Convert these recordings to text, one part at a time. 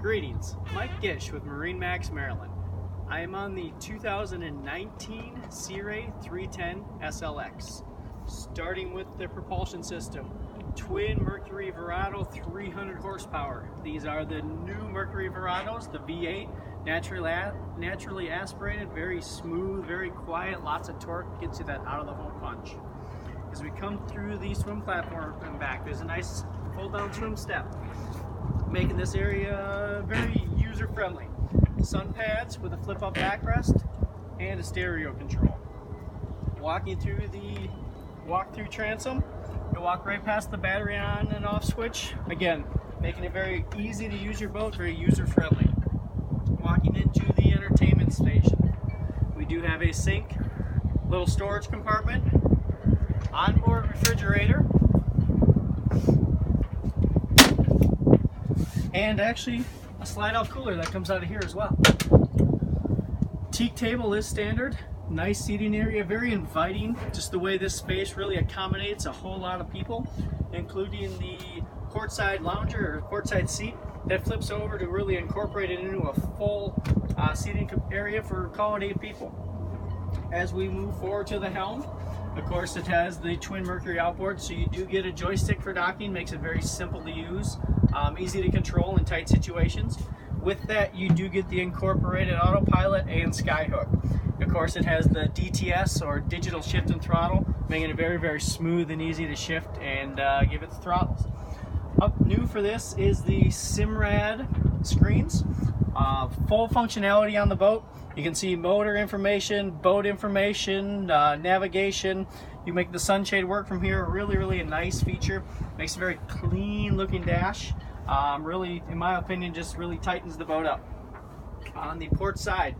Greetings, Mike Gish with MarineMax Maryland. I am on the 2019 Sea Ray 310 SLX. Starting with the propulsion system, twin Mercury Verado 300 horsepower. These are the new Mercury Verados, the V8, naturally aspirated, very smooth, very quiet, lots of torque, gets you that out of the hole punch. As we come through the swim platform and back, there's a nice fold down swim step, making this area very user friendly. Sun pads with a flip up backrest and a stereo control. Walking through the walk-through transom, you'll walk right past the battery on and off switch, again making it very easy to use your boat, very user friendly. Walking into the entertainment station, we do have a sink, little storage compartment, onboard refrigerator, and actually a slide out cooler that comes out of here as well. Teak table is standard, nice seating area, very inviting, just the way this space really accommodates a whole lot of people, including the courtside lounger or courtside seat that flips over to really incorporate it into a full seating area for call it 8 people. As we move forward to the helm, of course it has the twin Mercury outboard, so you do get a joystick for docking, makes it very simple to use, easy to control in tight situations. With that, you do get the incorporated autopilot and skyhook. Of course, it has the DTS or digital shift and throttle, making it very smooth and easy to shift and give it the throttles. Up new for this is the Simrad screens. Full functionality on the boat. You can see motor information, boat information, navigation. You make the sunshade work from here. Really a nice feature. Makes a very clean looking dash. Really, in my opinion, just really tightens the boat up. On the port side,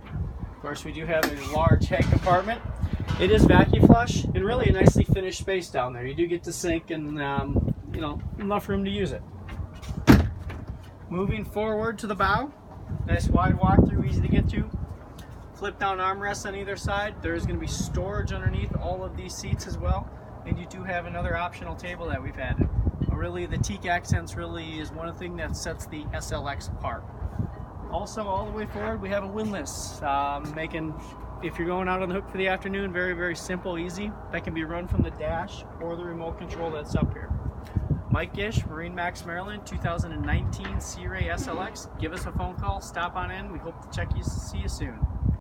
of course, we do have a large head compartment. It is vacuum flush and really a nicely finished space down there. You do get to sink and you know, enough room to use it. Moving forward to the bow, nice wide walk-through, easy to get to. Flip down armrests on either side. There is going to be storage underneath all of these seats as well, and you do have another optional table that we've added. Really, the teak accents really is one thing that sets the SLX apart. Also, all the way forward, we have a windlass, making, if you're going out on the hook for the afternoon, very simple, easy. That can be run from the dash or the remote control that's up here. Mike Gish, MarineMax Maryland, 2019 Sea Ray SLX. Give us a phone call, stop on in. We hope to see you soon.